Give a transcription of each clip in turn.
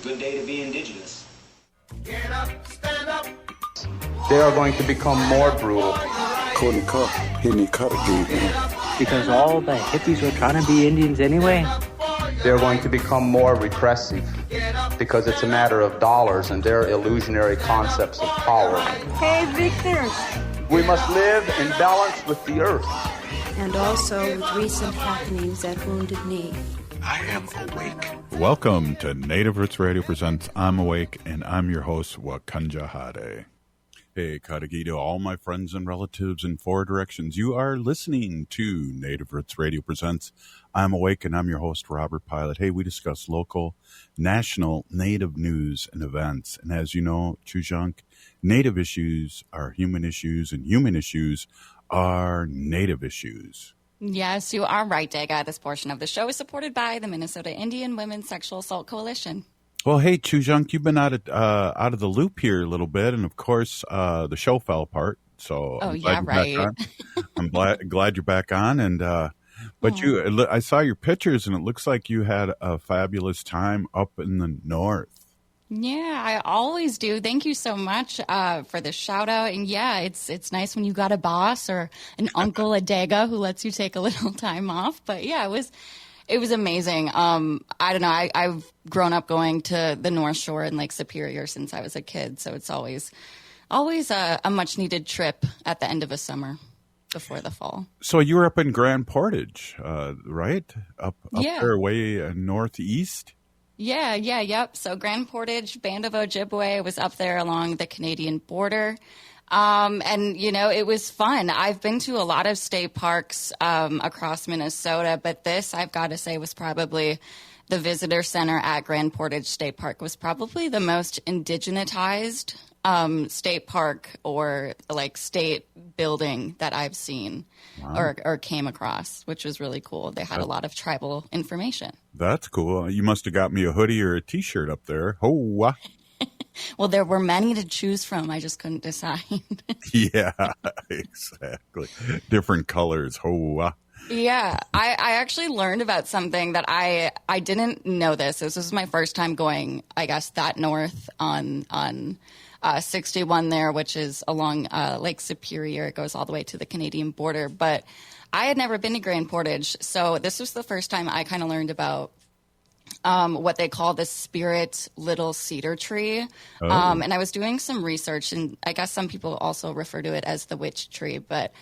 good day to be indigenous. Get up, stand up. They are going to become more brutal. Courtney Cup, hitting the cut again. Because all the hippies were trying to be Indians anyway. They're going to become more repressive because it's a matter of dollars and their illusionary concepts of power. Hey, Victor. We must live in balance with the earth. And also with recent happenings at Wounded Knee. I am awake. Welcome to Native Roots Radio Presents I'm Awake, and I'm your host, Wakanja Hade. Hey, Kadagi to all my friends and relatives in four directions. You are listening to Native Roots Radio Presents I'm Awake, and I'm your host, Robert Pilot. Hey, we discuss local, national, Native news and events. And as you know, Chujunk, Native issues are human issues, and human issues are Native issues. Yes, you are right, Dega. This portion of the show is supported by the Minnesota Indian Women's Sexual Assault Coalition. Well, hey, Chujunk, you've been out of the loop here a little bit, and of course, the show fell apart. So I'm glad you're back on. I'm glad you're back on, and but I saw your pictures, and it looks like you had a fabulous time up in the north. Yeah, I always do. Thank you so much for the shout out. And yeah, it's nice when you got a boss or an uncle, a Dega, who lets you take a little time off. But yeah, it was amazing. I don't know. I've grown up going to the North Shore and Lake Superior since I was a kid. So it's always a much needed trip at the end of a summer before the fall. So you were up in Grand Portage, right? Up yeah. There way northeast? Yep. So Grand Portage, Band of Ojibwe was up there along the Canadian border. And, you know, it was fun. I've been to a lot of state parks across Minnesota, but this, I've got to say, was probably the visitor center at Grand Portage State Park was probably the most indigenized state park or like state building that I've seen. Wow. or came across, which was really cool. They had a lot of tribal information. That's cool. You must have got me a hoodie or a T-shirt up there. Oh, well, there were many to choose from. I just couldn't decide. Yeah, exactly. Different colors. Oh, yeah, I actually learned about something that I didn't know this. This was my first time going, I guess, that north on 61 there, which is along Lake Superior. It goes all the way to the Canadian border. But I had never been to Grand Portage, so this was the first time I kind of learned about what they call the spirit little cedar tree. Oh. And I was doing some research, and I guess some people also refer to it as the witch tree. But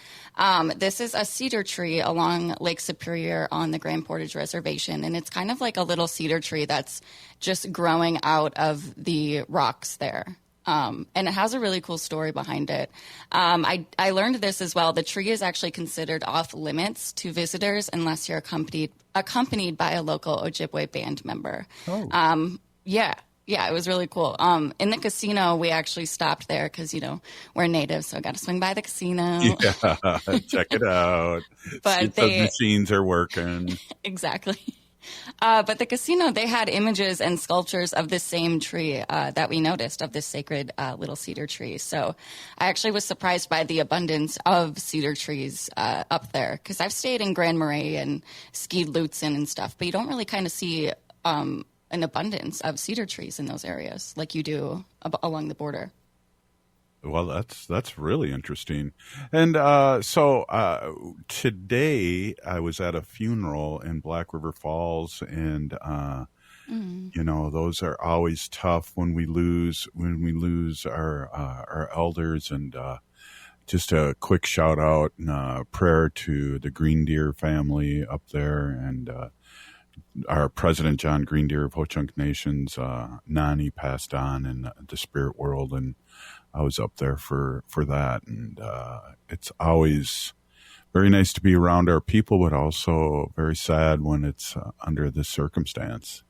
this is a cedar tree along Lake Superior on the Grand Portage Reservation. And it's kind of like a little cedar tree that's just growing out of the rocks there. And it has a really cool story behind it. I learned this as well. The tree is actually considered off limits to visitors unless you're accompanied by a local Ojibwe band member. Oh. Yeah, it was really cool. In the casino, we actually stopped there because, you know, we're natives, so I got to swing by the casino. Yeah, check it out. But the machines are working. Exactly. But the casino, they had images and sculptures of the same tree that we noticed, of this sacred little cedar tree. So I actually was surprised by the abundance of cedar trees up there, because I've stayed in Grand Marais and skied Lutsen and stuff, but you don't really kind of see an abundance of cedar trees in those areas like you do along the border. Well, that's really interesting. And so today I was at a funeral in Black River Falls, and you know, those are always tough when we lose our elders. And just a quick shout out and prayer to the Green Deer family up there, and our president John Green Deer of Ho-Chunk Nations. Nani passed on in the spirit world, and I was up there for that, and it's always very nice to be around our people, but also very sad when it's under this circumstance.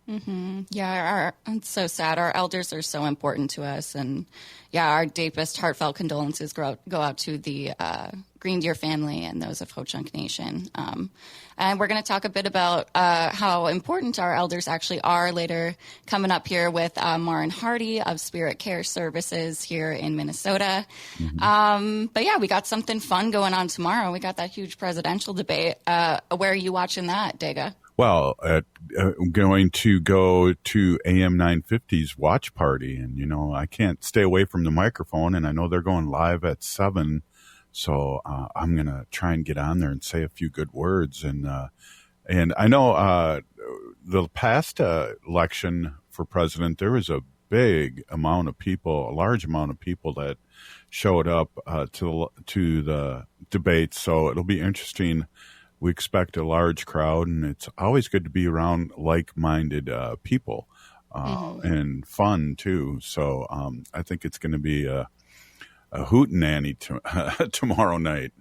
Mm-hmm. Yeah, it's so sad. Our elders are so important to us, and yeah, our deepest heartfelt condolences go out to the Green Deer family and those of Ho-Chunk Nation. And we're going to talk a bit about how important our elders actually are later, coming up here with Maren Hardy of Spirit Care Services here in Minnesota. Mm-hmm. But yeah, we got something fun going on tomorrow. We got that huge presidential debate. Where are you watching that, Dega? Well, I'm going to go to AM 950's watch party, and I can't stay away from the microphone, and I know they're going live at 7, so I'm gonna try and get on there and say a few good words, and I know the past election for president, there was a large amount of people that showed up to the debate, so it'll be interesting. We expect a large crowd, and it's always good to be around like-minded people and fun too. So I think it's going to be a hootenanny tomorrow night.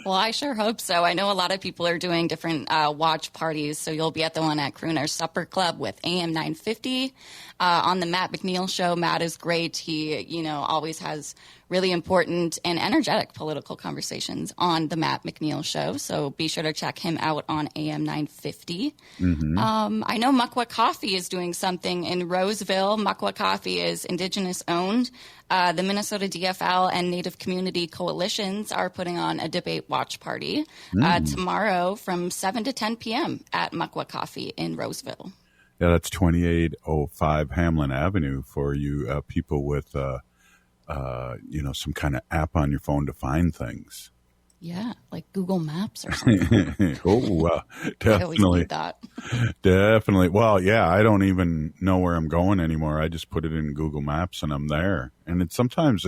Well, I sure hope so. I know a lot of people are doing different watch parties, so you'll be at the one at Crooner Supper Club with AM 950 on the Matt McNeil Show. Matt is great. He, always has really important and energetic political conversations on the Matt McNeil Show, so be sure to check him out on AM 950. I know Muckwa Coffee is doing something in Roseville. Muckwa Coffee is Indigenous owned. The Minnesota DFL and Native Community Coalitions are putting on a debate watch party tomorrow from 7 to 10 p.m. at Muckwa Coffee in Roseville. Yeah, that's 2805 Hamlin Avenue for you people with some kind of app on your phone to find things. Yeah, like Google Maps or something. Definitely. I always need that. Definitely. Well, yeah, I don't even know where I'm going anymore. I just put it in Google Maps and I'm there. And sometimes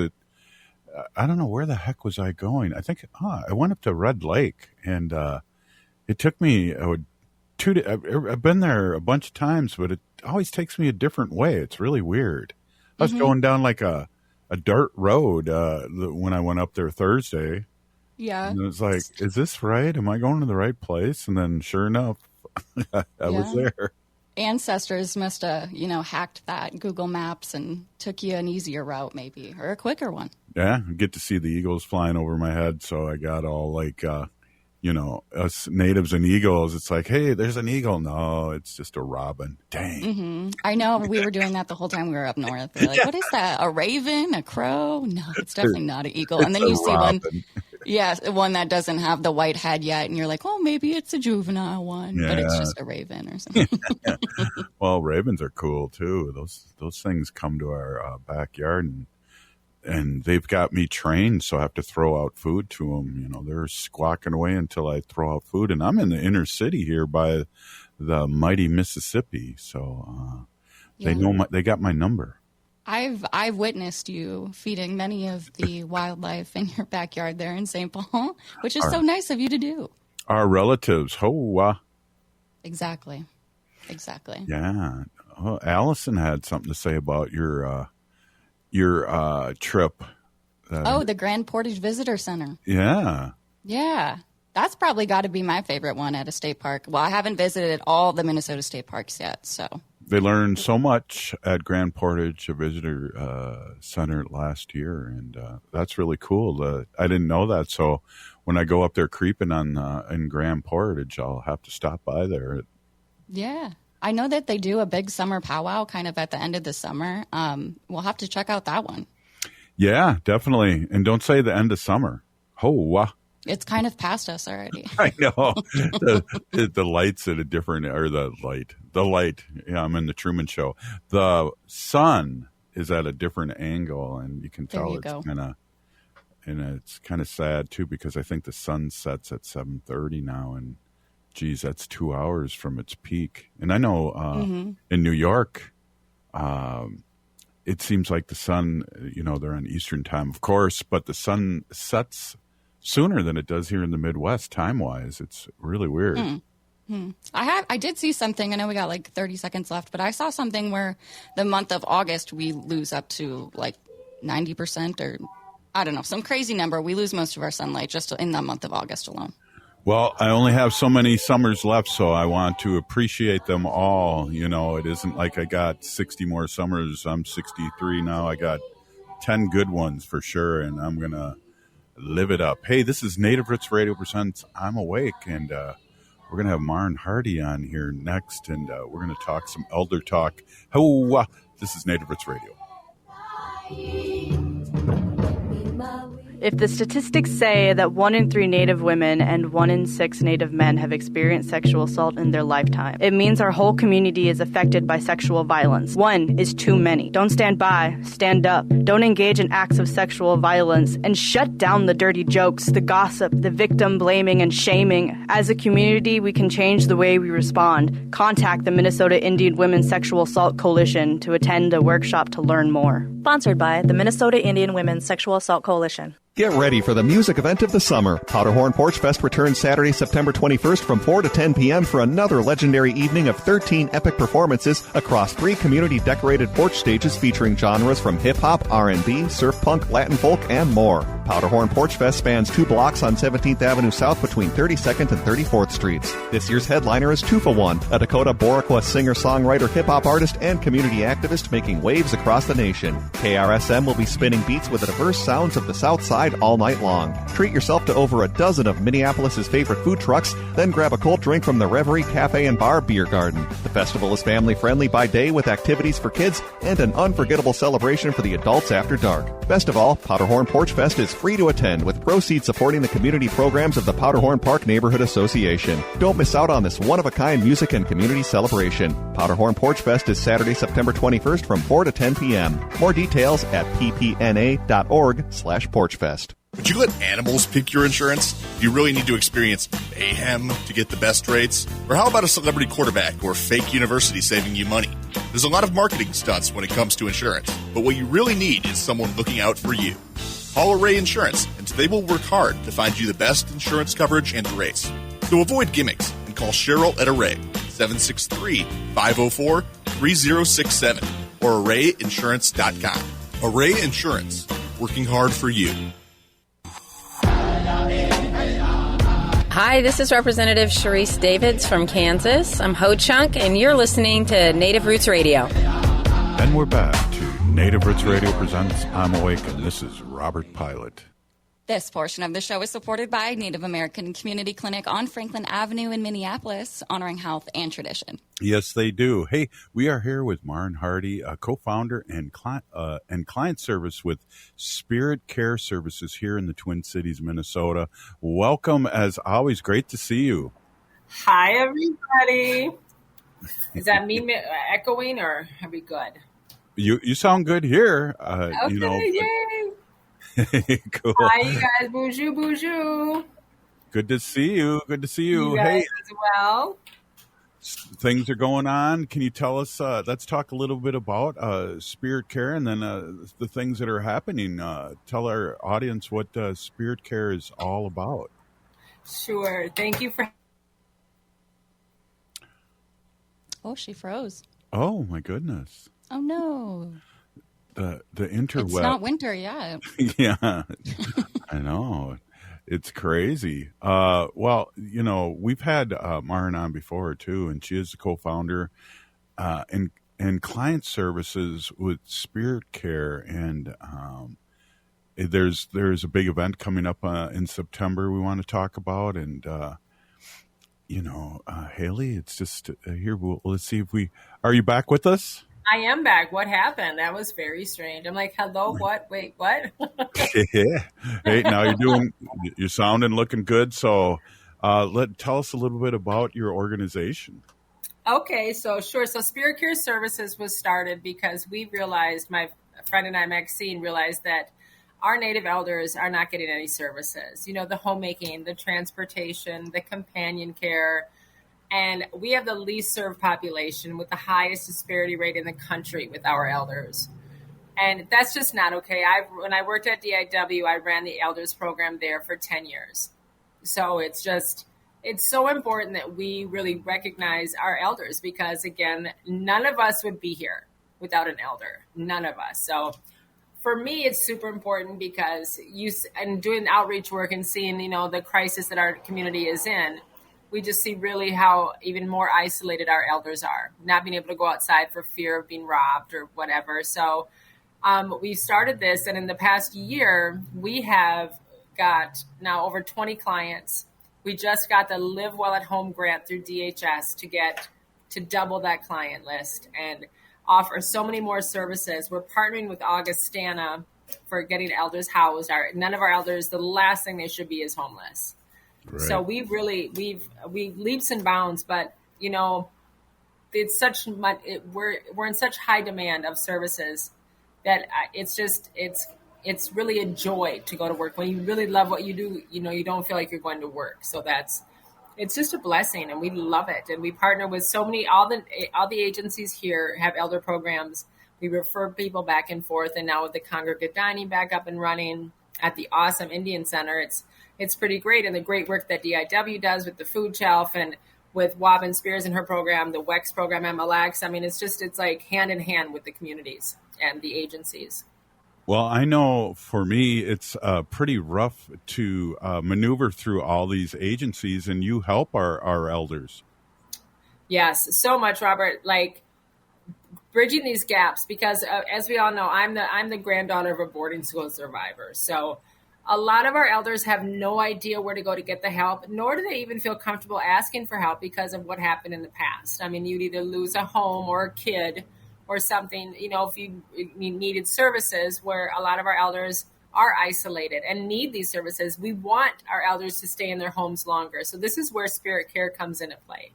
I don't know, where the heck was I going? I think I went up to Red Lake, and it took me I've been there a bunch of times, but it always takes me a different way. It's really weird. I was going down like a dirt road when I went up there Thursday. Yeah. And it was like, is this right? Am I going to the right place? And then sure enough, I was there. Ancestors must have, hacked that Google Maps and took you an easier route maybe, or a quicker one. Yeah, I get to see the eagles flying over my head, so I got all like, us natives and eagles. It's like, hey, there's an eagle. No, it's just a robin. Dang. I know, we were doing that the whole time we were up north. We're like, what is that? A raven? A crow? No, it's definitely not an eagle. And then you see one. Yes, one that doesn't have the white head yet, and you're like, well, maybe it's a juvenile one, but it's just a raven or something. Well, ravens are cool too. Those things come to our backyard, and they've got me trained, so I have to throw out food to them. They're squawking away until I throw out food, and I'm in the inner city here by the mighty Mississippi, so they know they got my number. I've witnessed you feeding many of the wildlife in your backyard there in St. Paul, which is so nice of you to do. Our relatives, Exactly. Yeah. Oh, Allison had something to say about your trip. The Grand Portage Visitor Center. Yeah. Yeah. That's probably got to be my favorite one at a state park. Well, I haven't visited all the Minnesota state parks yet, so. They learned so much at Grand Portage Visitor Center last year, and that's really cool. I didn't know that, so when I go up there creeping in Grand Portage, I'll have to stop by there. Yeah. I know that they do a big summer powwow kind of at the end of the summer. We'll have to check out that one. Yeah, definitely. And don't say the end of summer. It's kind of past us already. I know. The light's at a different, or the light. Yeah, I'm in the Truman Show. The sun is at a different angle, and you can tell it's kind of, and it's kind of sad too, because I think the sun sets at 7:30 now, and geez, that's 2 hours from its peak. And I know in New York, it seems like the sun, they're on Eastern time, of course, but the sun sets sooner than it does here in the Midwest, time-wise. It's really weird. I did see something. I know we got like 30 seconds left, but I saw something where the month of August we lose up to like 90%, or I don't know, some crazy number. We lose most of our sunlight just in the month of August alone. Well, I only have so many summers left, so I want to appreciate them all. It isn't like I got 60 more summers. I'm 63 now. I got 10 good ones for sure, and I'm going to live it up. Hey, this is Native Roots Radio presents I'm Awake, and we're going to have Maren Hardy on here next, and we're going to talk some elder talk. This is Native Roots Radio. If the statistics say that 1 in 3 Native women and 1 in 6 Native men have experienced sexual assault in their lifetime, it means our whole community is affected by sexual violence. 1 is too many. Don't stand by. Stand up. Don't engage in acts of sexual violence, and shut down the dirty jokes, the gossip, the victim blaming and shaming. As a community, we can change the way we respond. Contact the Minnesota Indian Women's Sexual Assault Coalition to attend a workshop to learn more. Sponsored by the Minnesota Indian Women's Sexual Assault Coalition. Get ready for the music event of the summer. Powderhorn Porch Fest returns Saturday, September 21st from 4 to 10 p.m. for another legendary evening of 13 epic performances across 3 community-decorated porch stages featuring genres from hip-hop, R&B, surf punk, Latin folk, and more. Powderhorn Porch Fest spans 2 blocks on 17th Avenue South between 32nd and 34th Streets. This year's headliner is 2 for 1, a Dakota Boricua singer-songwriter, hip-hop artist, and community activist making waves across the nation. KRSM will be spinning beats with the diverse sounds of the South Side all night long. Treat yourself to over a dozen of Minneapolis' favorite food trucks, then grab a cold drink from the Reverie Cafe and Bar Beer Garden. The festival is family-friendly by day with activities for kids and an unforgettable celebration for the adults after dark. Best of all, Powderhorn Porch Fest is free to attend, with proceeds supporting the community programs of the Powderhorn Park Neighborhood Association. Don't miss out on this one-of-a-kind music and community celebration. Powderhorn Porch Fest is Saturday, September 21st from 4 to 10 p.m. More details at ppna.org/porchfest. Would you let animals pick your insurance? Do you really need to experience mayhem to get the best rates? Or how about a celebrity quarterback or fake university saving you money? There's a lot of marketing stunts when it comes to insurance, but what you really need is someone looking out for you. Call Array Insurance, and they will work hard to find you the best insurance coverage and rates. So avoid gimmicks and call Cheryl at Array, 763-504-3067, or arrayinsurance.com. Array Insurance, working hard for you. Hi, this is Representative Sharice Davids from Kansas. I'm Ho Chunk, and you're listening to Native Roots Radio. And we're back to Native Roots Radio presents I'm Awake, and this is Robert Pilot. This portion of the show is supported by Native American Community Clinic on Franklin Avenue in Minneapolis, honoring health and tradition. Yes, they do. Hey, we are here with Maren Hardy, a co-founder and client service with Spirit Care Services here in the Twin Cities, Minnesota. Welcome, as always. Great to see you. Hi, everybody. Is that me echoing, or are we good? You sound good here. Okay, yay. Cool. Hi, you guys. Bonjour, bonjour. Good to see you. Good to see you. You guys hey, as well. Things are going on. Can you tell us? Let's talk a little bit about Spirit Care, and then the things that are happening. Tell our audience what Spirit Care is all about. Sure. Thank you for. Oh, she froze. Oh my goodness. Oh no. The interweb. It's not winter yet. Yeah, I know. It's crazy. Well, we've had Maren on before too, and she is the co-founder and client services with Spirit Care, and there's a big event coming up in September we want to talk about, and Haley, it's just here. Let's see if are you back with us? I am back. What happened? That was very strange. I'm like, hello, what? Wait, what? Yeah. Hey, now you're sounding, looking good. So tell us a little bit about your organization. Okay, so sure. So Spirit Care Services was started because we realized, my friend and I, Maxine, realized that our Native elders are not getting any services. The homemaking, the transportation, the companion care. And we have the least served population with the highest disparity rate in the country with our elders. And that's just not okay. When I worked at DIW, I ran the elders program there for 10 years. So it's so important that we really recognize our elders because, again, none of us would be here without an elder. None of us. So for me, it's super important because and doing outreach work and seeing, the crisis that our community is in, we just see really how even more isolated our elders are, not being able to go outside for fear of being robbed or whatever. So we started this, and in the past year, we have got now over 20 clients. We just got the Live Well at Home grant through DHS to double that client list and offer so many more services. We're partnering with Augustana for getting elders housed. None of our elders, the last thing they should be is homeless. Right. So we've leaps and bounds, but it's such much. We're in such high demand of services that it's really a joy to go to work. When you really love what you do, you don't feel like you're going to work. So it's just a blessing, and we love it. And we partner with so many, all the agencies here have elder programs. We refer people back and forth, and now with the congregate dining back up and running at the awesome Indian Center, it's pretty great. And the great work that DIW does with the food shelf and with Wobbin Spears and her program, the WEX program, MLX. I mean, it's like hand in hand with the communities and the agencies. Well, I know for me, it's pretty rough to maneuver through all these agencies, and you help our elders. Yes, so much, Robert. Like bridging these gaps, because as we all know, I'm the granddaughter of a boarding school survivor. So a lot of our elders have no idea where to go to get the help, nor do they even feel comfortable asking for help because of what happened in the past. I mean, you'd either lose a home or a kid or something, if you needed services, where a lot of our elders are isolated and need these services. We want our elders to stay in their homes longer. So this is where Spirit Care comes into play.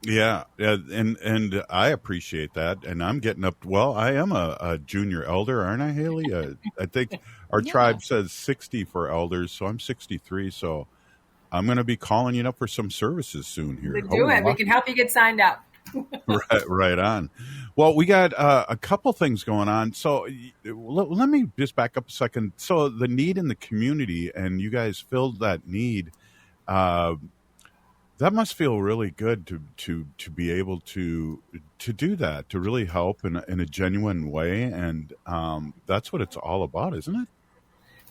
Yeah, and I appreciate that, and I'm getting up. Well, I am a junior elder, aren't I, Haley? I think our tribe says 60 for elders, so I'm 63. So I'm going to be calling you up for some services soon here. Do it. We can help you get signed up. Right on. Well, we got a couple things going on. So let me just back up a second. So the need in the community, and you guys filled that need. That must feel really good to be able to do that, to really help in a genuine way, and that's what it's all about, isn't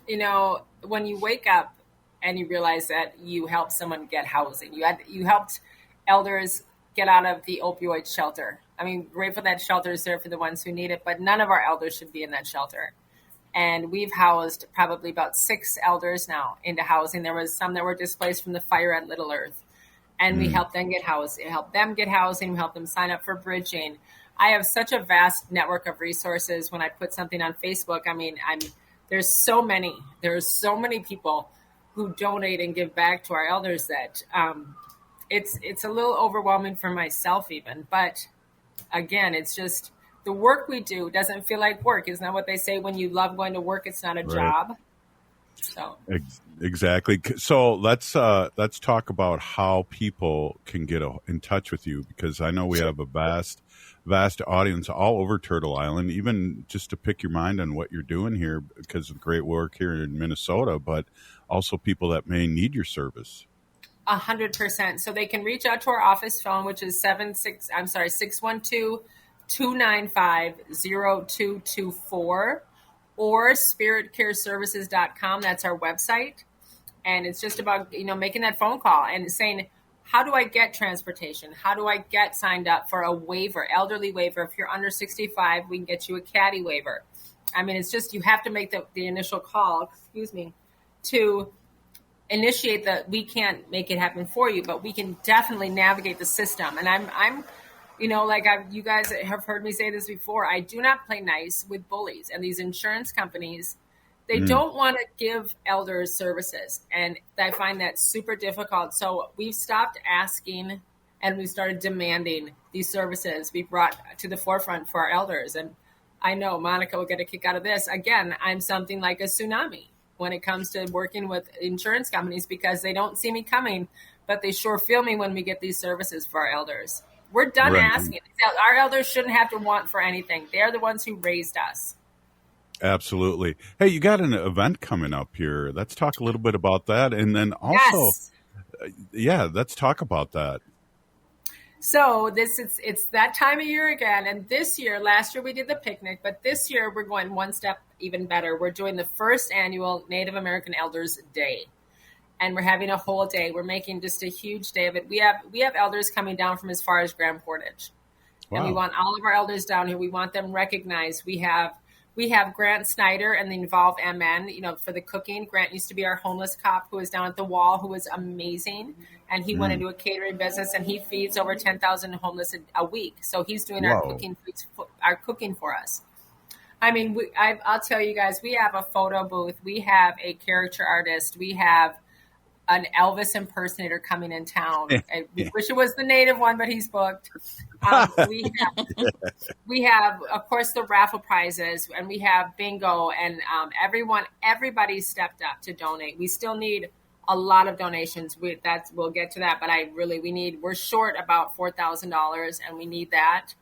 it? When you wake up and you realize that you helped someone get housing, you helped elders get out of the opioid shelter. I mean, grateful that shelter is there for the ones who need it, but none of our elders should be in that shelter. And we've housed probably about 6 elders now into housing. There was some that were displaced from the fire at Little Earth. And we help them get housing, help them sign up for bridging. I have such a vast network of resources. When I put something on Facebook, I mean, there's so many people who donate and give back to our elders that it's a little overwhelming for myself even. But again, it's just the work we do doesn't feel like work. Isn't that what they say? When you love going to work, it's not a job. So exactly. So let's talk about how people can get in touch with you, because I know we have a vast audience all over Turtle Island, even just to pick your mind on what you're doing here because of great work here in Minnesota, but also people that may need your service. 100%. So they can reach out to our office phone, which is 612-295-0224. or spiritcareservices.com. That's our website. And it's just about, making that phone call and saying, how do I get transportation? How do I get signed up for a waiver, elderly waiver? If you're under 65, we can get you a caddy waiver. I mean, it's just, you have to make the initial call, to initiate we can't make it happen for you, but we can definitely navigate the system. And I'm you guys have heard me say this before, I do not play nice with bullies. And these insurance companies, they don't want to give elders services. And I find that super difficult. So we've stopped asking and we started demanding these services be brought to the forefront for our elders. And I know Monica will get a kick out of this. Again, I'm something like a tsunami when it comes to working with insurance companies because they don't see me coming, but they sure feel me when we get these services for our elders. We're done asking. Our elders shouldn't have to want for anything. They're the ones who raised us. Absolutely. Hey, you got an event coming up here. Let's talk a little bit about that. And then also, let's talk about that. So it's that time of year again. And last year we did the picnic, but this year we're going one step even better. We're doing the first annual Native American Elders Day. And we're having a whole day. We're making just a huge day of it. We have elders coming down from as far as Grand Portage. Wow. And we want all of our elders down here. We want them recognized. We have Grant Snyder and the Involve MN, for the cooking. Grant used to be our homeless cop who was down at the wall, who was amazing. And he went into a catering business and he feeds over 10,000 homeless a week. So he's doing our cooking for us. I mean, I'll tell you guys, we have a photo booth. We have a caricature artist. We have an Elvis impersonator coming in town. I wish it was the native one, but he's booked. We have, of course, the raffle prizes, and we have bingo, and everybody stepped up to donate. We still need a lot of donations. We'll get to that, but we're short about $4,000, and we need that.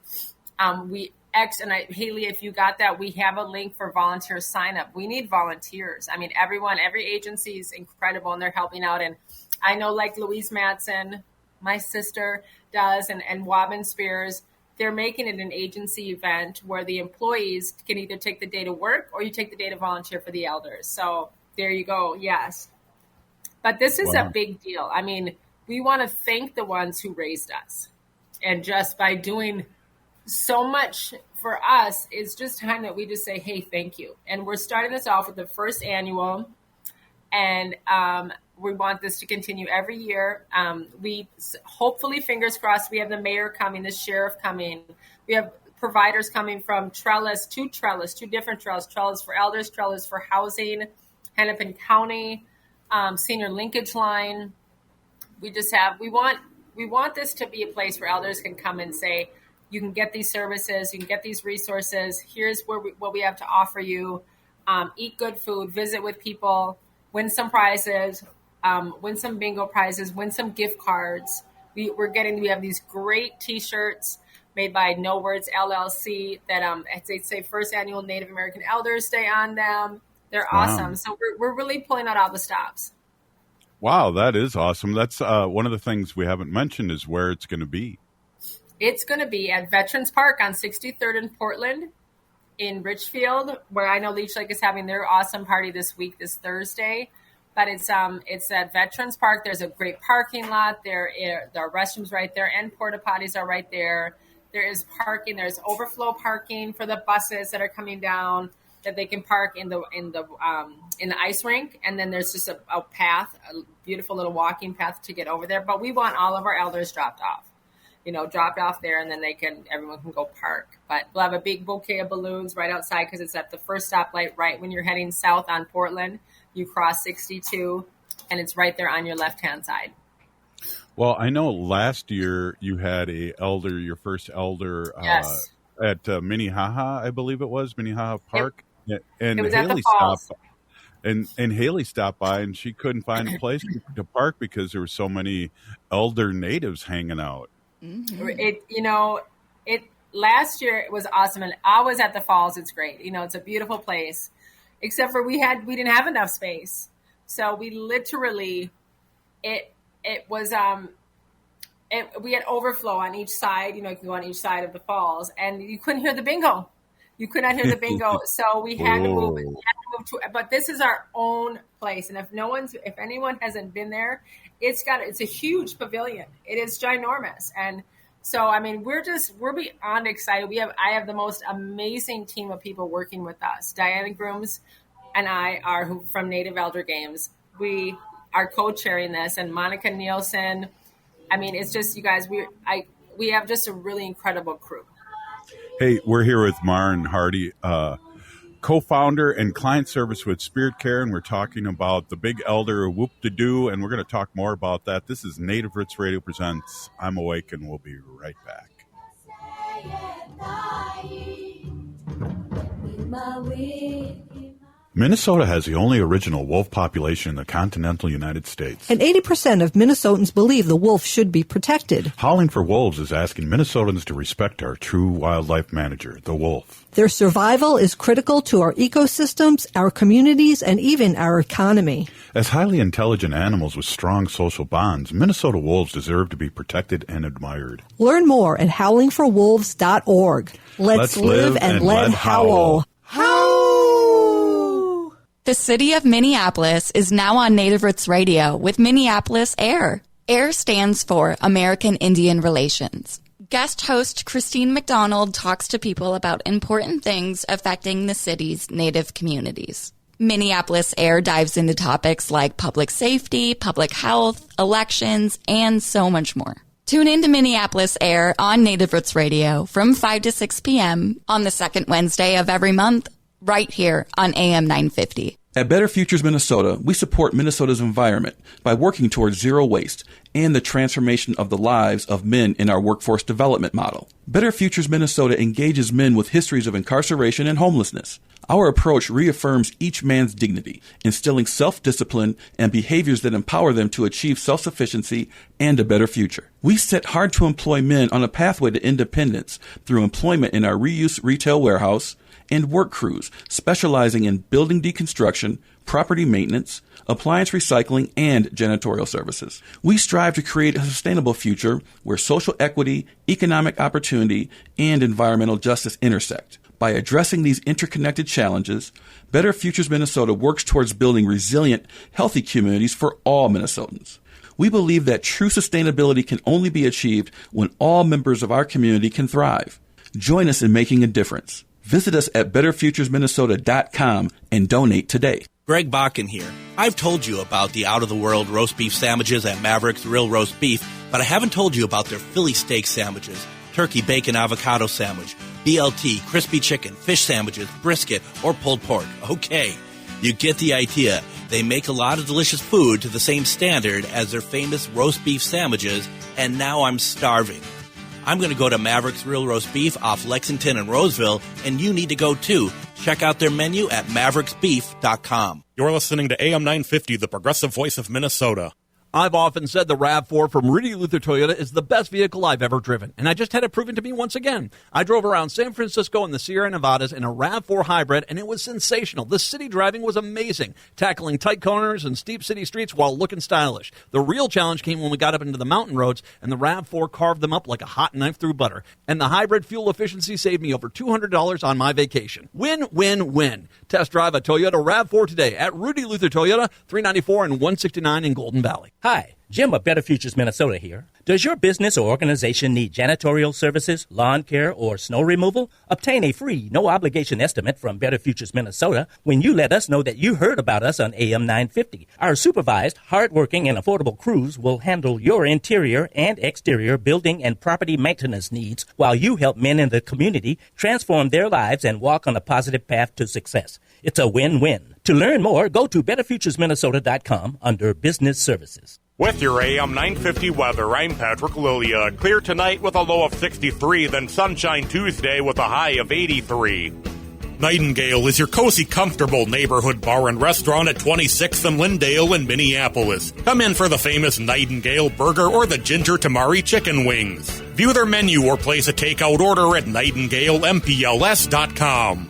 Haley, if you got that, we have a link for volunteer sign up. We need volunteers. I mean, every agency is incredible, and they're helping out. And I know, like Louise Mattson, my sister, does, and Wobbin Spears, they're making it an agency event where the employees can either take the day to work or you take the day to volunteer for the elders. So there you go. Yes. But this is a big deal. I mean, we want to thank the ones who raised us. And just by doing so much for us, it's just time that we just say, hey, thank you. And we're starting this off with the first annual, and we want this to continue every year. We hopefully, fingers crossed, we have the mayor coming, the sheriff coming. We have providers coming from two different trellis for elders, trellis for housing, Hennepin County, senior linkage line. We want this to be a place where elders can come and say, you can get these services, you can get these resources. Here's what we have to offer you. Eat good food, visit with people, win some prizes, win some bingo prizes, win some gift cards. We have these great T-shirts made by No Words LLC that they say first annual Native American Elders Day on them. They're awesome. So we're really pulling out all the stops. Wow, that is awesome. That's one of the things we haven't mentioned is where it's going to be. It's going to be at Veterans Park on 63rd and Portland in Richfield, where I know Leech Lake is having their awesome party this Thursday. But it's at Veterans Park. There's a great parking lot. There are restrooms right there, and porta potties are right there. There is parking. There's overflow parking for the buses that are coming down that they can park in the ice rink. And then there's just a path, a beautiful little walking path to get over there. But we want all of our elders dropped off there, and then everyone can go park. But we'll have a big bouquet of balloons right outside because it's at the first stoplight right when you're heading south on Portland. You cross 62, and it's right there on your left-hand side. Well, I know last year you had your first elder yes. At Minnehaha, I believe it was, Minnehaha Park. And it was Haley at the falls. stopped and Haley stopped by, and she couldn't find a place to park because there were so many elder natives hanging out. Mm-hmm. Last year it was awesome, and I was at the falls. It's great. It's a beautiful place, except for we didn't have enough space, so we literally we had overflow on each side. You can go on each side of the falls, and you couldn't hear the bingo. You could not hear the bingo, so we had to move. But this is our own place, and if anyone hasn't been there, it's a huge pavilion. It is ginormous, and so I mean we're beyond excited. I have the most amazing team of people working with us. Diana Grooms and I are from Native Elder Games. We are co-chairing this, and Monica Nielsen. I mean, it's just you guys. We have just a really incredible crew. Hey, we're here with Maren Hardy, co-founder and client service with Spirit Care, and we're talking about the Big Elder Whoop-de-Doo, and we're going to talk more about that. This is Native Roots Radio presents I'm Awake, and we'll be right back. Minnesota has the only original wolf population in the continental United States. And 80% of Minnesotans believe the wolf should be protected. Howling for Wolves is asking Minnesotans to respect our true wildlife manager, the wolf. Their survival is critical to our ecosystems, our communities, and even our economy. As highly intelligent animals with strong social bonds, Minnesota wolves deserve to be protected and admired. Learn more at howlingforwolves.org. Let's live and let howl. The city of Minneapolis is now on Native Roots Radio with Minneapolis AIR. AIR stands for American Indian Relations. Guest host Christine McDonald talks to people about important things affecting the city's Native communities. Minneapolis AIR dives into topics like public safety, public health, elections, and so much more. Tune in to Minneapolis Air on Native Roots Radio from 5 to 6 p.m. on the second Wednesday of every month, right here on AM 950. At Better Futures Minnesota, we support Minnesota's environment by working towards zero waste and the transformation of the lives of men in our workforce development model. Better Futures Minnesota engages men with histories of incarceration and homelessness. Our approach reaffirms each man's dignity, instilling self-discipline and behaviors that empower them to achieve self-sufficiency and a better future. We set hard-to-employ men on a pathway to independence through employment in our reuse retail warehouse and work crews specializing in building deconstruction, property maintenance, appliance recycling, and janitorial services. We strive to create a sustainable future where social equity, economic opportunity, and environmental justice intersect. By addressing these interconnected challenges, Better Futures Minnesota works towards building resilient, healthy communities for all Minnesotans. We believe that true sustainability can only be achieved when all members of our community can thrive. Join us in making a difference. Visit us at betterfuturesminnesota.com and donate today. Greg Bakken here. I've told you about the out-of-the-world roast beef sandwiches at Maverick's Real Roast Beef, but I haven't told you about their Philly steak sandwiches, turkey bacon avocado sandwich, BLT, crispy chicken, fish sandwiches, brisket, or pulled pork. Okay, you get the idea. They make a lot of delicious food to the same standard as their famous roast beef sandwiches, and now I'm starving. I'm going to go to Maverick's Real Roast Beef off Lexington and Roseville, and you need to go too. Check out their menu at mavericksbeef.com. You're listening to AM 950, the progressive voice of Minnesota. I've often said the RAV4 from Rudy Luther Toyota is the best vehicle I've ever driven, and I just had it proven to me once again. I drove around San Francisco and the Sierra Nevadas in a RAV4 hybrid, and it was sensational. The city driving was amazing, tackling tight corners and steep city streets while looking stylish. The real challenge came when we got up into the mountain roads, and the RAV4 carved them up like a hot knife through butter. And the hybrid fuel efficiency saved me over $200 on my vacation. Win, win, win. Test drive a Toyota RAV4 today at Rudy Luther Toyota, 394 and 169 in Golden Valley. Hi, Jim of Better Futures Minnesota here. Does your business or organization need janitorial services, lawn care, or snow removal? Obtain a free, no-obligation estimate from Better Futures Minnesota when you let us know that you heard about us on AM 950. Our supervised, hard-working, and affordable crews will handle your interior and exterior building and property maintenance needs while you help men in the community transform their lives and walk on a positive path to success. It's a win-win. To learn more, go to betterfuturesminnesota.com under Business Services. With your AM 950 weather, I'm Patrick Lilia. Clear tonight with a low of 63, then sunshine Tuesday with a high of 83. Nightingale is your cozy, comfortable neighborhood bar and restaurant at 26th and Lindale in Minneapolis. Come in for the famous Nightingale burger or the ginger tamari chicken wings. View their menu or place a takeout order at nightingalempls.com.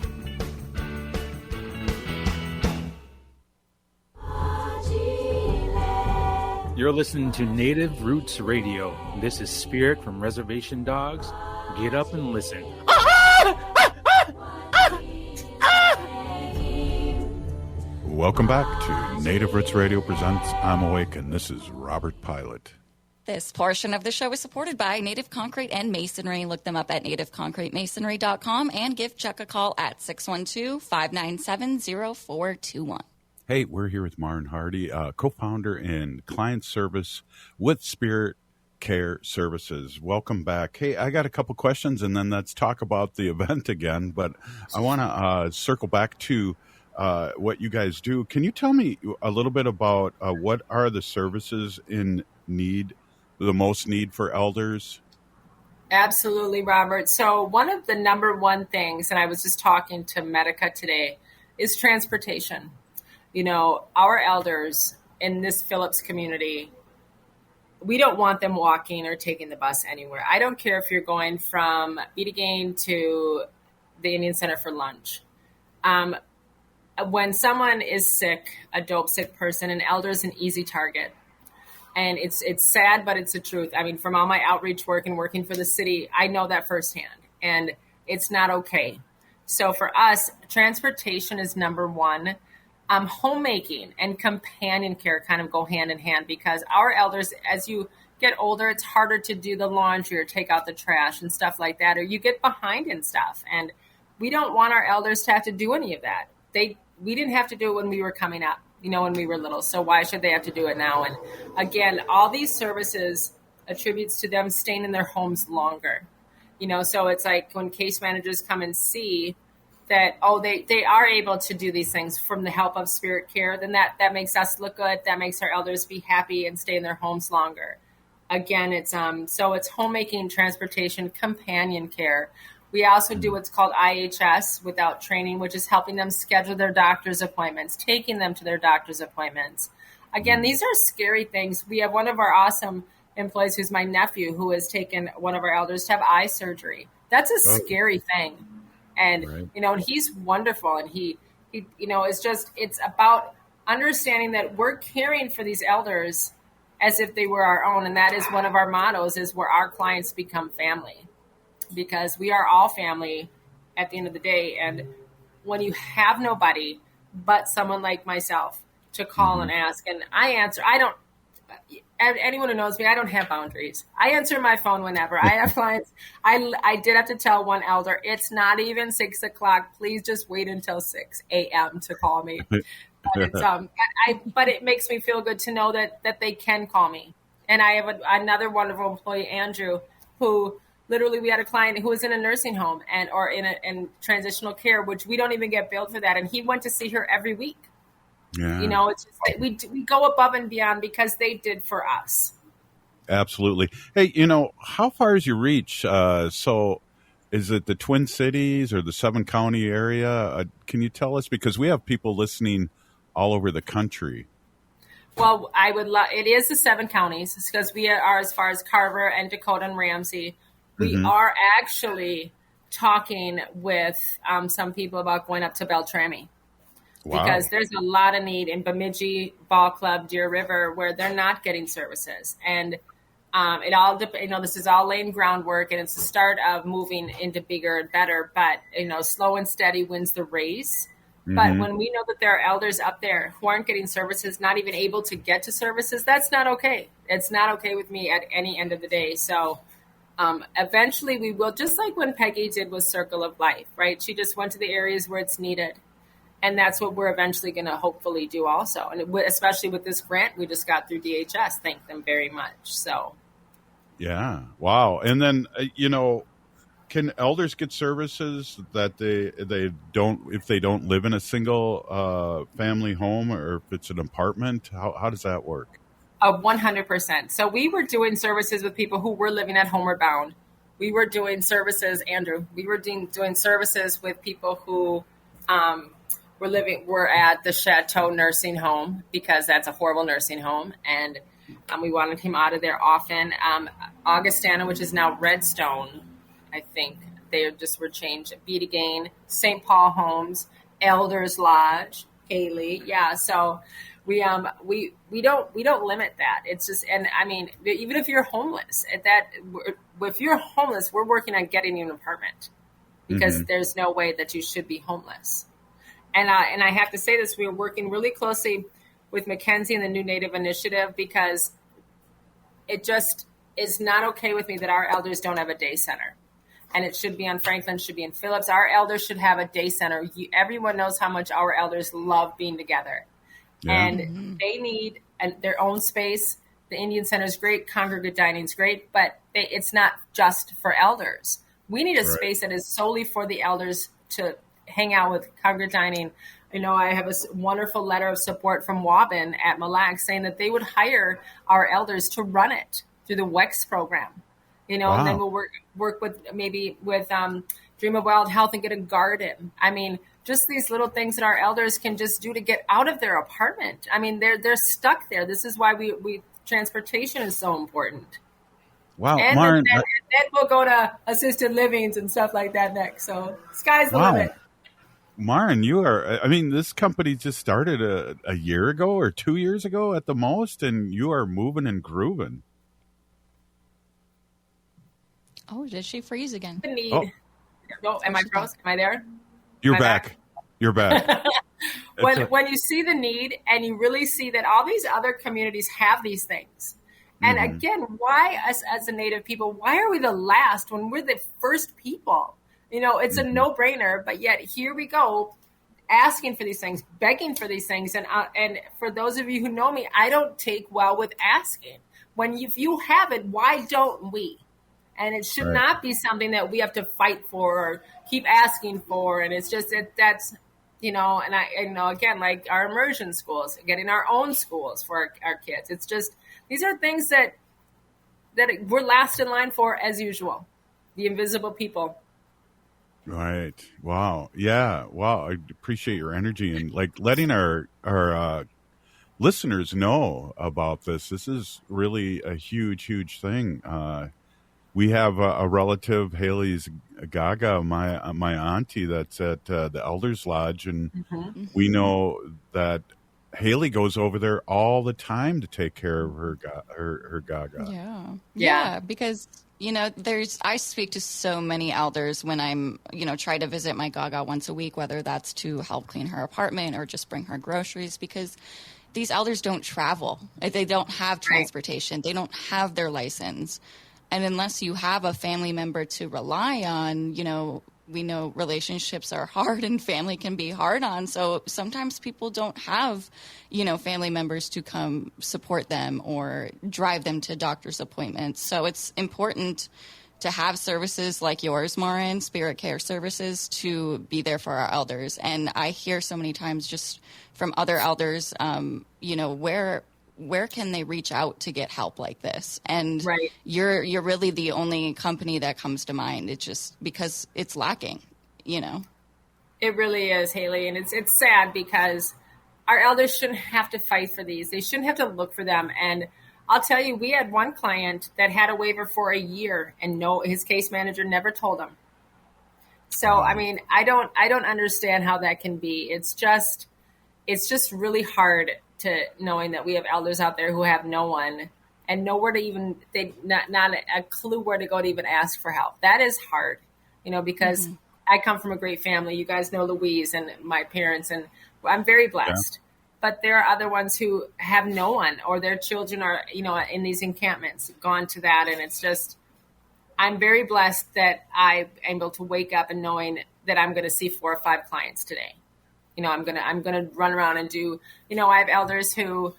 You're listening to Native Roots Radio. This is Spirit from Reservation Dogs. Get up and listen. Welcome back to Native Roots Radio presents I'm Awake, and this is Robert Pilot. This portion of the show is supported by Native Concrete and Masonry. Look them up at nativeconcretemasonry.com and give Chuck a call at 612-597-0421. Hey, we're here with Maren Hardy, co-founder and client service with Spirit Care Services. Welcome back. Hey, I got a couple questions, and then let's talk about the event again. But I want to circle back to what you guys do. Can you tell me a little bit about what are the services in need, the most need for elders? Absolutely, Robert. So one of the number one things, and I was just talking to Medica today, is transportation. You know, our elders in this Phillips community, we don't want them walking or taking the bus anywhere. I don't care if you're going from Beatagain to the Indian Center for lunch. When someone is sick, a dope sick person, an elder is an easy target. And it's sad, but it's the truth. I mean, from all my outreach work and working for the city, I know that firsthand. And it's not okay. So for us, transportation is number one. Homemaking and companion care kind of go hand in hand because our elders, as you get older, it's harder to do the laundry or take out the trash and stuff like that, or you get behind in stuff. And we don't want our elders to have to do any of that. We didn't have to do it when we were coming up, when we were little. So why should they have to do it now? And again, all these services attributes to them staying in their homes longer. So it's like when case managers come and see that, they are able to do these things from the help of Spirit Care, then that makes us look good. That makes our elders be happy and stay in their homes longer. Again, it's homemaking, transportation, companion care. We also do what's called IHS without training, which is helping them schedule their doctor's appointments, taking them to their doctor's appointments. Again, these are scary things. We have one of our awesome employees who's my nephew who has taken one of our elders to have eye surgery. That's a scary thing. And, and he's wonderful. And he it's about understanding that we're caring for these elders as if they were our own. And that is one of our mottos, is where our clients become family, because we are all family at the end of the day. And when you have nobody but someone like myself to call and ask, and I answer, anyone who knows me, I don't have boundaries. I answer my phone whenever. I have clients. I did have to tell one elder, it's not even 6 o'clock. Please just wait until 6 a.m. to call me. But it makes me feel good to know that they can call me. And I have another wonderful employee, Andrew, who literally, we had a client who was in a nursing home or in transitional care, which we don't even get billed for that. And he went to see her every week. Yeah. It's just like we go above and beyond because they did for us. Absolutely. Hey, how far is your reach? So is it the Twin Cities or the 7-county area? Can you tell us? Because we have people listening all over the country. Well, it is the 7 counties, because we are as far as Carver and Dakota and Ramsey. We are actually talking with some people about going up to Beltrami. Wow. Because there's a lot of need in Bemidji, Ball Club, Deer River, where they're not getting services. And it all this is all laying groundwork, and it's the start of moving into bigger and better. But, slow and steady wins the race. But when we know that there are elders up there who aren't getting services, not even able to get to services, that's not okay. It's not okay with me at any end of the day. So eventually we will, just like when Peggy did with Circle of Life, right? She just went to the areas where it's needed. And that's what we're eventually going to hopefully do also. And especially with this grant we just got through DHS. Thank them very much. So. Yeah. Wow. And then, can elders get services that they don't, if they don't live in a single family home, or if it's an apartment? How does that work? 100%. So we were doing services with people who were living at Homeward Bound. We were doing services, Andrew. We were doing services with people who we're at the Chateau nursing home, because that's a horrible nursing home. And we wanted him out of there often. Augustana, which is now Redstone, I think they just were changed. Beat Again, St. Paul Homes, Elders Lodge, Haley. Yeah. So we don't limit that. It's just, and I mean, even if you're homeless we're working on getting you an apartment, because there's no way that you should be homeless. And I have to say this, we're working really closely with Mackenzie and the New Native Initiative, because it just is not okay with me that our elders don't have a day center. And it should be on Franklin, should be in Phillips. Our elders should have a day center. Everyone knows how much our elders love being together. Yeah. And they need their own space. The Indian Center is great. Congregate dining is great. But it's not just for elders. We need a space that is solely for the elders to hang out with, congregate dining. I have a wonderful letter of support from Waubin at Mille Lacs saying that they would hire our elders to run it through the WEX program. Wow. And then we'll work with Dream of Wild Health and get a garden. I mean, just these little things that our elders can just do to get out of their apartment. I mean, they're stuck there. This is why we transportation is so important. Wow, and Maren, then we'll go to assisted livings and stuff like that next. So sky's the limit. Maren, this company just started a year ago or 2 years ago at the most, and you are moving and grooving. Oh, did she freeze again? The need. Oh, am I frozen? Am I there? You're back. You're back. When you see the need and you really see that all these other communities have these things. And again, why us as a Native people, why are we the last when we're the first people? It's a no-brainer, but yet here we go asking for these things, begging for these things. And for those of you who know me, I don't take well with asking. if you have it, why don't we? And it should not be something that we have to fight for or keep asking for. And it's just that's, and again, like our immersion schools, getting our own schools for our kids. It's just, these are things that we're last in line for as usual. The invisible people. Right. Wow. Yeah. Wow. I appreciate your energy and like letting our listeners know about this. This is really a huge, huge thing. We have a relative, Haley's Gaga, my auntie, that's at the Elders Lodge, and we know that Haley goes over there all the time to take care of her Gaga. Yeah, because I speak to so many elders when I'm try to visit my Gaga once a week, whether that's to help clean her apartment or just bring her groceries, because these elders don't travel. They don't have transportation. They don't have their license. And unless you have a family member to rely on, we know relationships are hard and family can be hard on. So sometimes people don't have, family members to come support them or drive them to doctor's appointments. So it's important to have services like yours, Maren, Spirit Care Services, to be there for our elders. And I hear so many times just from other elders, where can they reach out to get help like this? And you're really the only company that comes to mind. It's just because it's lacking, It really is, Haley. And it's sad because our elders shouldn't have to fight for these. They shouldn't have to look for them. And I'll tell you, we had one client that had a waiver for a year and his case manager never told him. So, I mean, I don't understand how that can be. It's just really hard to knowing that we have elders out there who have no one and nowhere to even, not a clue where to go to even ask for help. That is hard, because I come from a great family. You guys know Louise and my parents, and I'm very blessed. Yeah. But there are other ones who have no one, or their children are, in these encampments, gone to that. And it's just, I'm very blessed that I'm able to wake up and knowing that I'm going to see 4 or 5 clients today. I'm gonna run around and do. I have elders who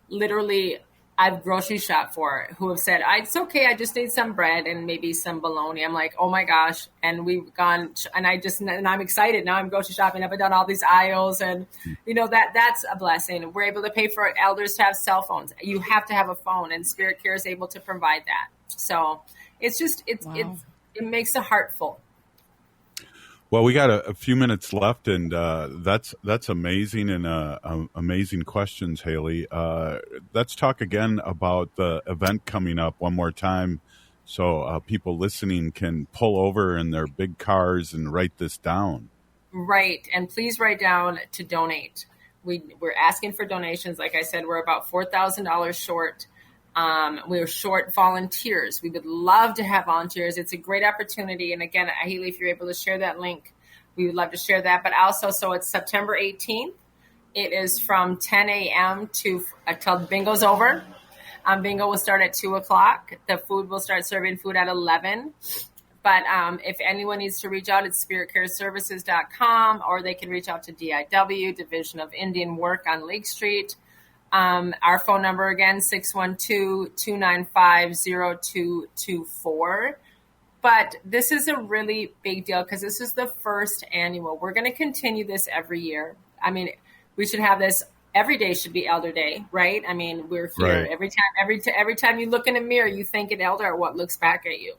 literally I've grocery shopped for who have said, "It's okay. I just need some bread and maybe some bologna." I'm like, "Oh my gosh!" And we've gone, and I'm excited now. I'm grocery shopping up and down all these aisles, and that's a blessing. We're able to pay for elders to have cell phones. You have to have a phone, and Spirit Care is able to provide that. So it's just it makes the heart full. Well, we got a few minutes left, and that's amazing and amazing questions, Haley. Let's talk again about the event coming up one more time so people listening can pull over in their big cars and write this down. Right, and please write down to donate. We're asking for donations. Like I said, we're about $4,000 short. We're short volunteers. We would love to have volunteers. It's a great opportunity. And again, Haley, if you're able to share that link, we would love to share that. But also, so it's September 18th. It is from 10 a.m. until bingo's over. Bingo will start at 2 o'clock. The food will start serving food at 11. But if anyone needs to reach out, it's spiritcareservices.com, or they can reach out to DIW, Division of Indian Work on Lake Street. Our phone number again, 612-295-0224. But this is a really big deal because this is the first annual. We're going to continue this every year. I mean, we should have this every day should be Elder Day, right? I mean, we're here every time you look in a mirror, you think an elder or what looks back at you.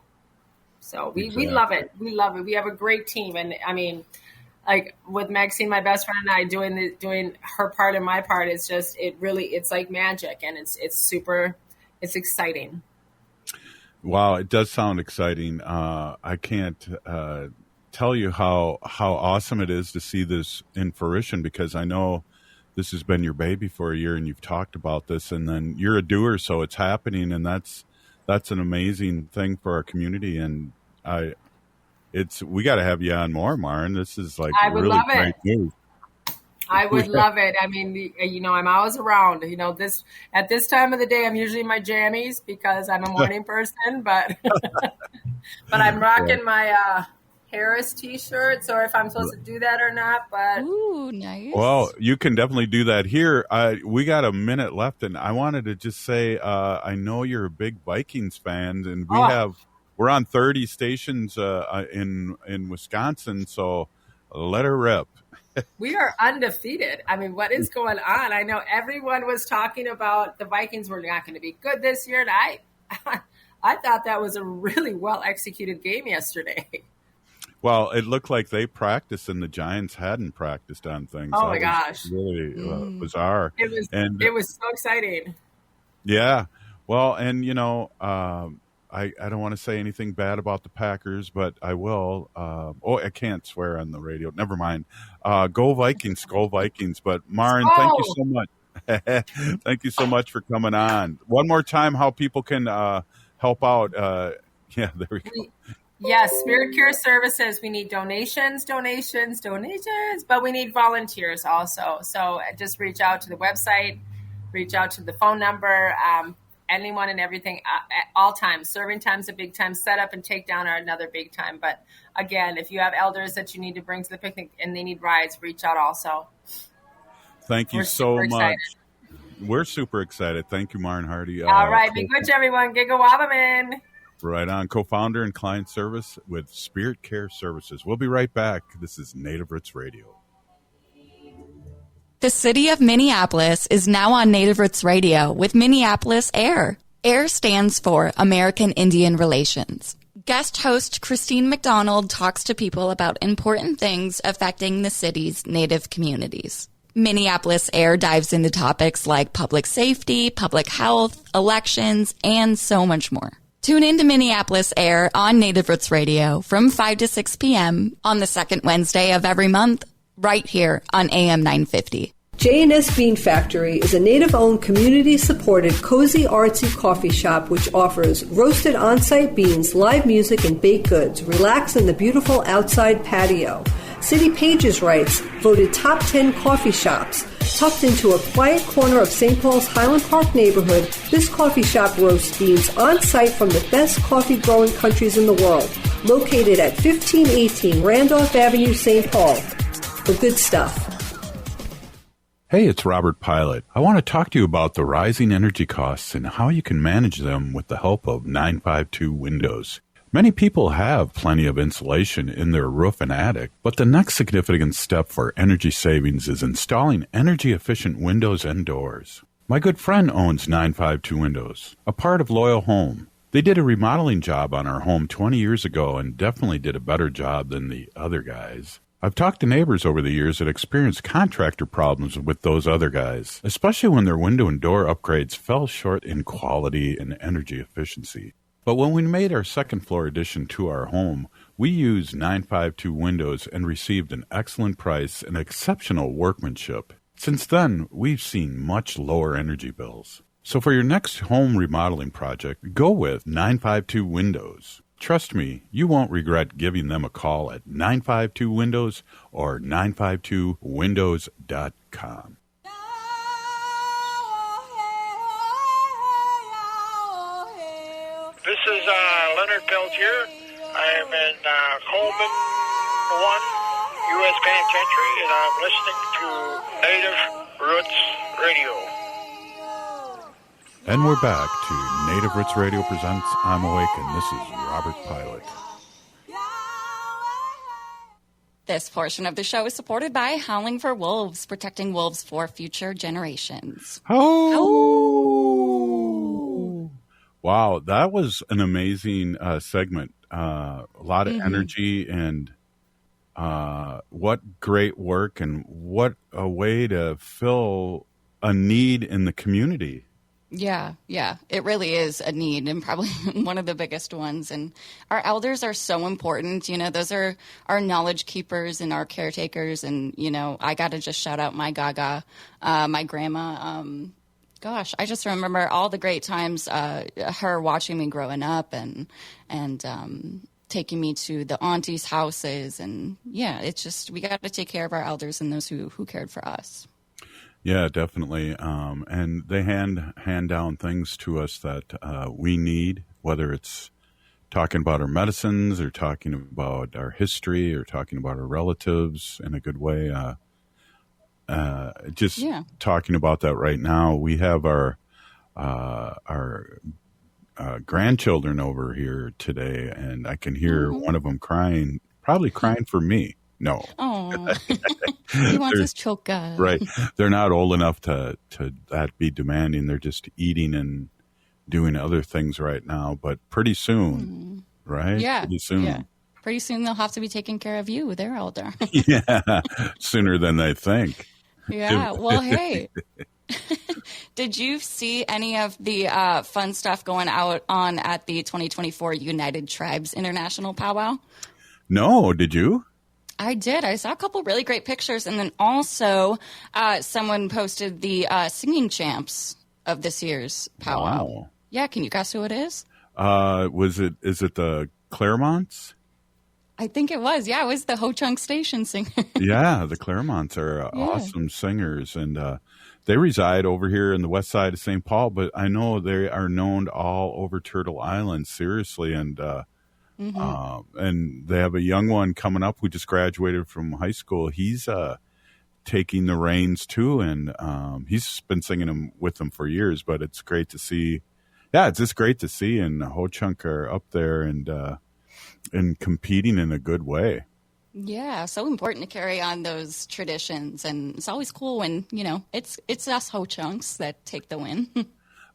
So we love it. We love it. We have a great team. And I mean, like with Maxine, my best friend, and I doing her part and my part, it's just, it's like magic, and it's exciting. Wow. It does sound exciting. I can't, tell you how awesome it is to see this in fruition, because I know this has been your baby for a year and you've talked about this, and then you're a doer. So it's happening, and that's an amazing thing for our community. And we got to have you on more, Maren. This is like really great news. I would love it. I mean, I'm always around. At this time of the day, I'm usually in my jammies because I'm a morning person. But but I'm rocking my Harris t-shirts, or if I'm supposed to do that or not. But ooh, nice. Well, you can definitely do that here. We got a minute left, and I wanted to just say I know you're a big Vikings fan, and we're on 30 stations in Wisconsin, so let her rip. We are undefeated. I mean, what is going on? I know everyone was talking about the Vikings were not going to be good this year, and I thought that was a really well-executed game yesterday. Well, it looked like they practiced and the Giants hadn't practiced on things. Oh, my gosh. Really bizarre. It was so exciting. Yeah. Well, and, I don't want to say anything bad about the Packers, but I will. I can't swear on the radio. Never mind. Go Vikings, go Vikings. But, Maren, thank you so much. Thank you so much for coming on. One more time, how people can help out. There we go. Yes, Spirit Care Services. We need donations, but we need volunteers also. So just reach out to the website, reach out to the phone number. Anyone and everything at all times. Serving time's a big time. Set up and take down are another big time. But again, if you have elders that you need to bring to the picnic and they need rides, reach out also. Thank you so much. We're super excited. Thank you, Maren Hardy. All right. Be good to everyone. Gigawabaman. Right on. Co-founder and client service with Spirit Care Services. We'll be right back. This is Native Roots Radio. The city of Minneapolis is now on Native Roots Radio with Minneapolis AIR. AIR stands for American Indian Relations. Guest host Christine McDonald talks to people about important things affecting the city's Native communities. Minneapolis AIR dives into topics like public safety, public health, elections, and so much more. Tune in to Minneapolis AIR on Native Roots Radio from 5 to 6 p.m. on the second Wednesday of every month, right here on AM 950. J&S Bean Factory is a Native-owned, community-supported, cozy, artsy coffee shop which offers roasted on-site beans, live music, and baked goods. Relax in the beautiful outside patio. City Pages writes, voted top 10 coffee shops. Tucked into a quiet corner of St. Paul's Highland Park neighborhood, this coffee shop roasts beans on-site from the best coffee-growing countries in the world. Located at 1518 Randolph Avenue, St. Paul. The good stuff. Hey, it's Robert Pilot. I want to talk to you about the rising energy costs and how you can manage them with the help of 952 Windows. Many people have plenty of insulation in their roof and attic, but the next significant step for energy savings is installing energy-efficient windows and doors. My good friend owns 952 Windows, a part of Loyal Home. They did a remodeling job on our home 20 years ago and definitely did a better job than the other guys. I've talked to neighbors over the years that experienced contractor problems with those other guys, especially when their window and door upgrades fell short in quality and energy efficiency. But when we made our second floor addition to our home, we used 952 Windows and received an excellent price and exceptional workmanship. Since then, we've seen much lower energy bills. So for your next home remodeling project, go with 952 Windows. Trust me, you won't regret giving them a call at 952 Windows or 952windows.com. This is Leonard Peltier. I am in Coleman 1 U.S. Penitentiary, and I'm listening to Native Roots Radio. And we're back to Native Roots Radio presents I'm Awake, and this is Robert Pilot. This portion of the show is supported by Howling for Wolves, protecting wolves for future generations. Oh! Wow, that was an amazing segment. A lot of energy, and what great work, and what a way to fill a need in the community. Yeah, it really is a need, and probably one of the biggest ones. And our elders are so important. You know, those are our knowledge keepers and our caretakers. And, you know, I got to just shout out my Gaga, my grandma. Gosh, I just remember all the great times, her watching me growing up and taking me to the aunties' houses. And, yeah, it's just we got to take care of our elders and those who cared for us. Yeah, definitely. And they hand down things to us that we need, whether it's talking about our medicines or talking about our history or talking about our relatives in a good way. Talking about that right now. We have our grandchildren over here today, and I can hear one of them crying, probably crying for me. No. Oh, he wants his choca. Right. They're not old enough to that be demanding. They're just eating and doing other things right now, but pretty soon, right? Yeah. Pretty soon. Yeah. Pretty soon they'll have to be taking care of you. They're older. Yeah. Sooner than they think. Yeah. Well, hey. Did you see any of the fun stuff going on at the 2024 United Tribes International Powwow? No. Did you? I did. I saw a couple really great pictures. And then also someone posted the singing champs of this year's powwow. Wow. Yeah. Can you guess who it is? Is it the Claremonts? I think it was. Yeah, it was the Ho Chunk Station singer. Yeah, the Claremonts are awesome singers, and they reside over here in the west side of St. Paul, but I know they are known all over Turtle Island, seriously, and and they have a young one coming up who just graduated from high school. He's taking the reins too, and he's been singing them with them for years, but it's great to see. Yeah, it's just great to see, and Ho Chunk are up there and competing in a good way. Yeah, so important to carry on those traditions, and it's always cool when it's us Ho Chunks that take the win.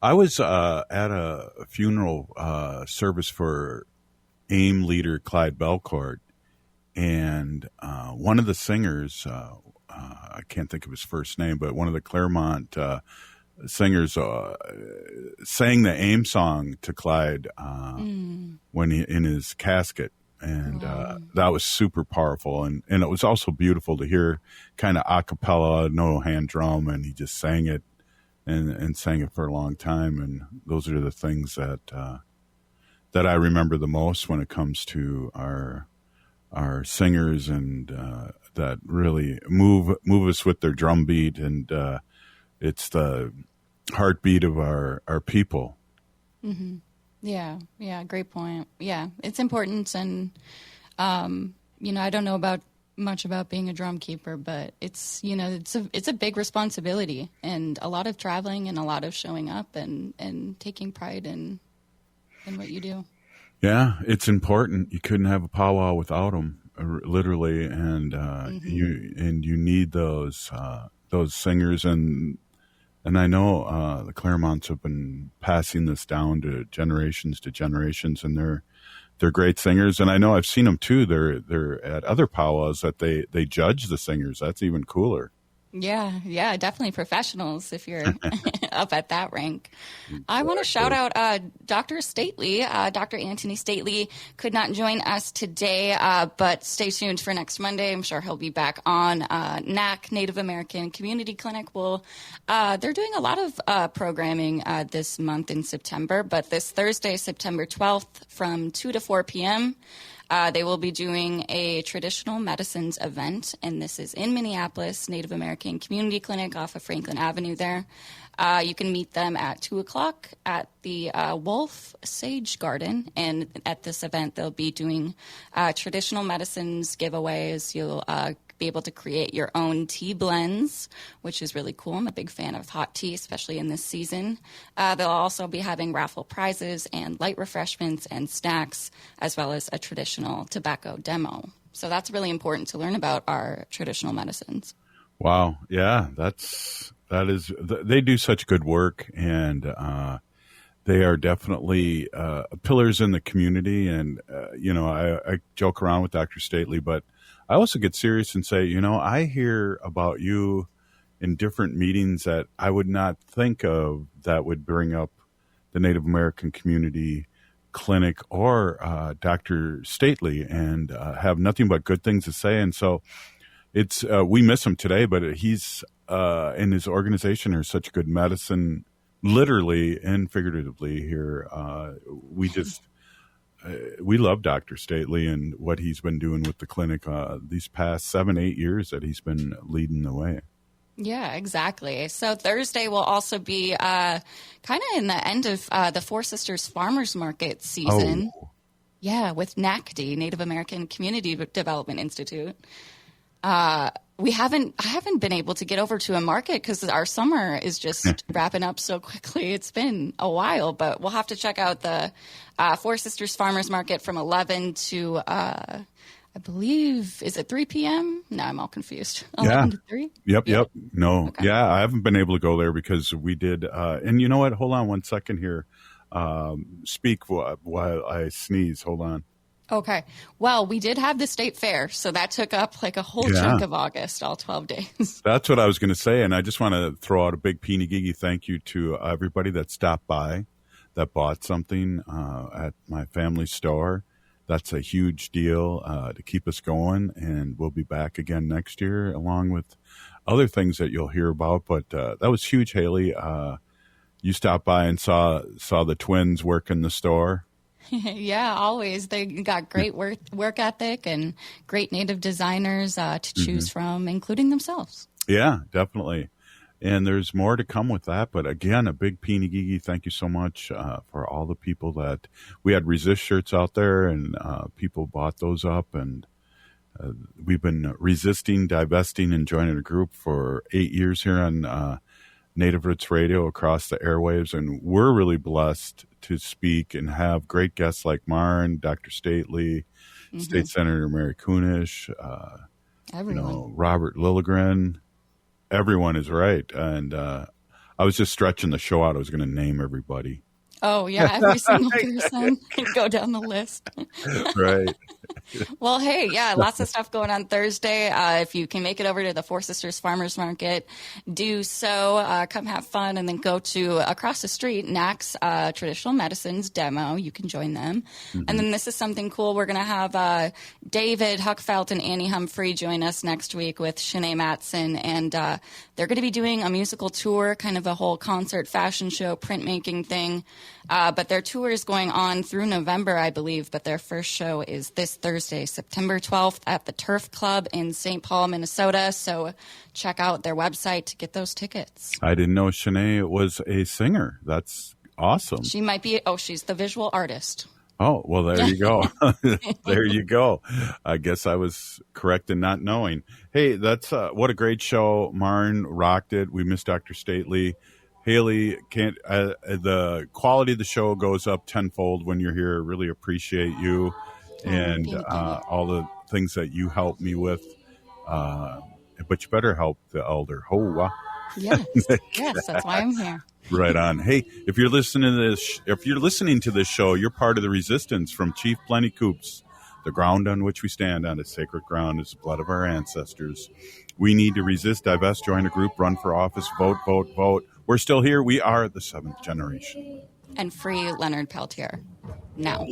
I was at a funeral service for AIM leader Clyde Belcourt, and one of the singers, I can't think of his first name, but one of the Claremont singers sang the AIM song to Clyde when he in his casket. And that was super powerful, and it was also beautiful to hear, kind of a cappella, no hand drum, and he just sang it and sang it for a long time. And those are the things that I remember the most when it comes to our singers, and that really move us with their drum beat, and it's the heartbeat of our people. Mm-hmm. Yeah, great point. Yeah, it's important, and I don't know much about being a drum keeper, but it's a big responsibility, and a lot of traveling and a lot of showing up and taking pride in what you do. Yeah, it's important. You couldn't have a powwow without them, literally, and you need those singers, and I know the Claremonts have been passing this down to generations, and they're great singers. And I know I've seen them too. They're at other powwows that they judge the singers. That's even cooler. Yeah, definitely professionals if you're up at that rank. Exactly. I want to shout out Dr. Stately. Dr. Anthony Stately could not join us today, but stay tuned for next Monday. I'm sure he'll be back on NAC, Native American Community Clinic. They're doing a lot of programming this month in September, but this Thursday, September 12th from 2 to 4 p.m., they will be doing a traditional medicines event, and this is in Minneapolis, Native American Community Clinic off of Franklin Avenue there. You can meet them at 2 o'clock at the Wolf Sage Garden, and at this event they'll be doing traditional medicines giveaways. You'll be able to create your own tea blends, which is really cool. I'm a big fan of hot tea, especially in this season. They'll also be having raffle prizes and light refreshments and snacks, as well as a traditional tobacco demo. So that's really important to learn about our traditional medicines. Wow. Yeah, they do such good work, and they are definitely pillars in the community. And, I joke around with Dr. Stately, but I also get serious and say, I hear about you in different meetings that I would not think of that would bring up the Native American Community Clinic or Dr. Stately, and have nothing but good things to say. And so it's we miss him today, but he's and his organization are such good medicine, literally and figuratively here. We love Dr. Stately and what he's been doing with the clinic these past 7-8 years that he's been leading the way. Yeah, exactly. So Thursday will also be kind of in the end of the Four Sisters Farmers Market season. Yeah, with NACD, Native American Community Development Institute. I haven't been able to get over to a market because our summer is just wrapping up so quickly. It's been a while, but we'll have to check out the Four Sisters Farmers Market from 11 to, I believe, is it 3 p.m.? No, I'm all confused. 11 to 3? Yep. No. Okay. Yeah, I haven't been able to go there because we did. And you know what? Hold on one second here. Speak while I sneeze. Hold on. Okay. Well, we did have the state fair, so that took up like a whole chunk of August, all 12 days. That's what I was going to say, and I just want to throw out a big peeny-gigi thank you to everybody that stopped by, that bought something at my family store. That's a huge deal to keep us going, and we'll be back again next year, along with other things that you'll hear about. But that was huge, Haley. You stopped by and saw the twins work in the store. Yeah, always. They got great work ethic and great Native designers to choose from, including themselves. Yeah, definitely. And there's more to come with that. But again, a big peeny-gigi thank you so much for all the people that we had Resist shirts out there, and people bought those up. And we've been resisting, divesting, and joining a group for 8 years here on Native Roots Radio across the airwaves. And we're really blessed to speak and have great guests like Maren, Dr. Stately, State Senator Mary Kunish, Robert Lilligren. Everyone is right. And I was just stretching the show out. I was going to name everybody. Oh, yeah, every single person can go down the list. Right. Well, hey, yeah, lots of stuff going on Thursday. If you can make it over to the Four Sisters Farmers Market, do so. Come have fun, and then go to across the street, NAC's Traditional Medicines demo. You can join them. And then this is something cool. We're going to have David Huckfelt and Annie Humphrey join us next week with Shanae Matson, and they're going to be doing a musical tour, kind of a whole concert, fashion show, printmaking thing. But their tour is going on through November, I believe, but their first show is this Thursday, September 12th at the Turf Club in St. Paul, Minnesota. So check out their website to get those tickets. I didn't know Shanae was a singer. That's awesome. She might be. Oh, she's the visual artist. Oh, well, there you go. There you go. I guess I was correct in not knowing. Hey, that's what a great show. Maren rocked it. We missed Dr. Stately. Haley, the quality of the show goes up tenfold when you're here. Really appreciate you and all the things that you help me with. But you better help the elder. Yes, that's why I'm here. Right on. Hey, if you're listening to this show, you're part of the resistance from Chief Plenty Coops. The ground on which we stand on is sacred ground, is the blood of our ancestors. We need to resist, divest, join a group, run for office, vote, vote, vote. We're still here. We are the seventh generation. And free Leonard Peltier. Now.